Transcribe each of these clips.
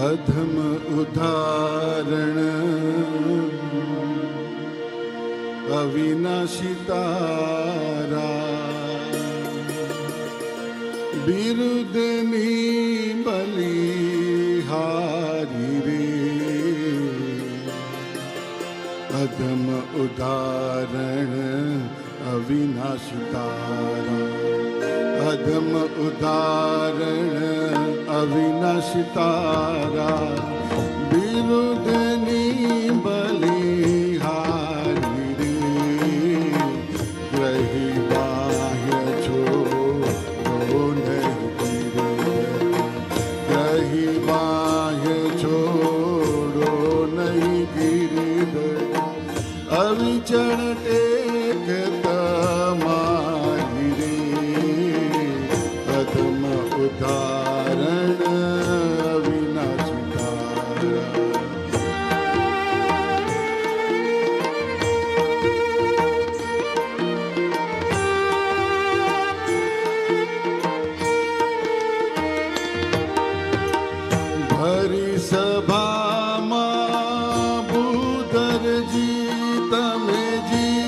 અધમ ઉદાહરણ અવિનાશી તારા, બિરુદની બલિહારી રે, અધમ ઉદાહરણ અવિનાશી તારા, અધમ ઉદાહરણ અવિનાશી તારા, બિરુદની બલિહારી રે, ગ્રહી બાહ્ય છોડો નહીં રે, ગ્રહી બાહ્ય છોડો નહીં ગિરિધર, અવિચળ ટેક તમારી રે, અધમ ઉદાહરણ અવિનાશી તારા. ભરી સભામાં ભૂધરજી તમે જી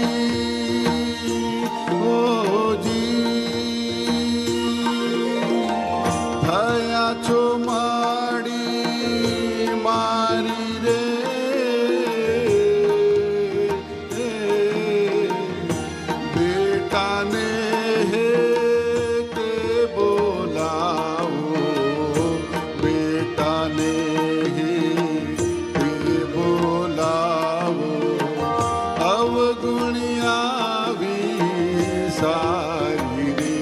થયા છો માડી મારી રે, બેટાને હે તે બોલાવો, બેટાને હે તે બોલાવો, અવગુણ્યા વિસારી રે,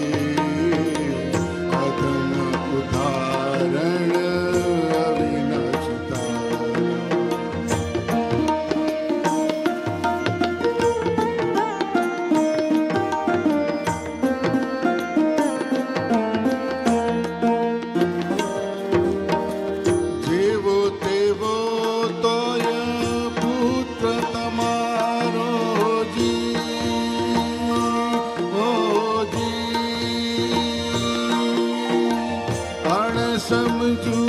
અધમ ઉદાહરણ અવિનાશી તારા. જેવો તેવો તોય પુત્ર તમારો જી, અણસમજુ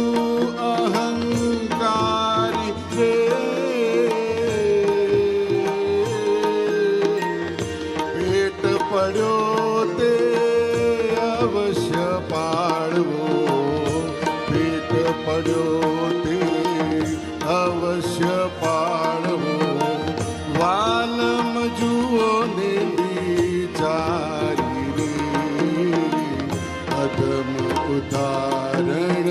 અહંકારી રે, પેટ પડ્યો તે અવશ્ય પાડવો, પેટ પડ્યો તે અવશ્ય પાડવો, વાલમ જુઓ ને વિચારી રે, અધમ ઉદાહરણ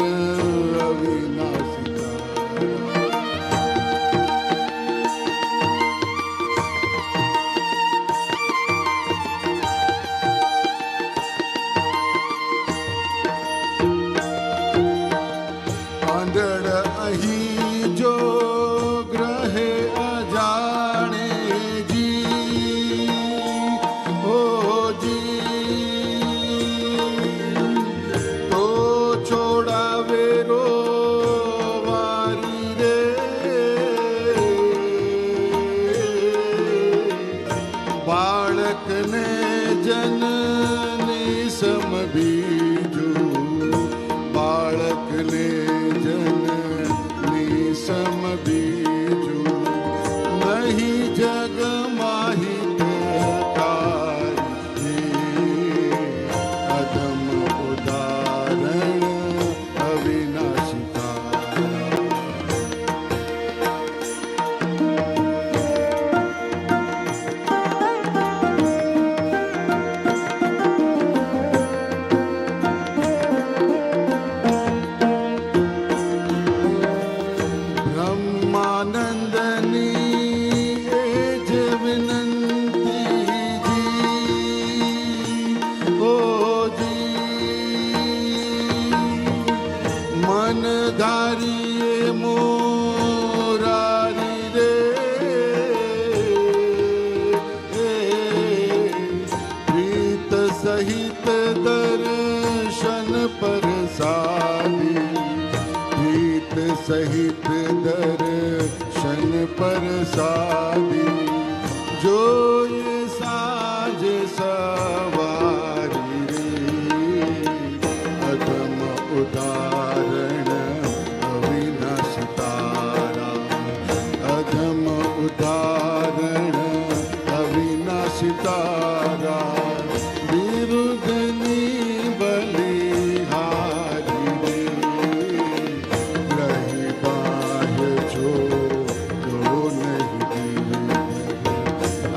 અવિનાશી તારા. આંધળ અહીં જો ગ્રહે અજાણે જી, તો છોડાવે રોવારી રે, બાળકને જનની સમ બીજું, બાળકને જનની સમ બીજું, નહીં જગમાં હિતકારી, અધમ ઉદાહરણ અવિનાશી તારા. બ્રહ્માનંદની એ જ વિનંતી જી, મન ધારીએ મોરારી રે, પ્રીત સહિત દર્શન પરસાદી, પ્રીત સહિત દર્શન પરસાદી, જોઈએ સાંજે સવારી રે, અધમ ઉદાહરણ અવિનાશી દો નહીં.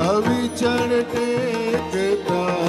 અવિચળ ટેકતા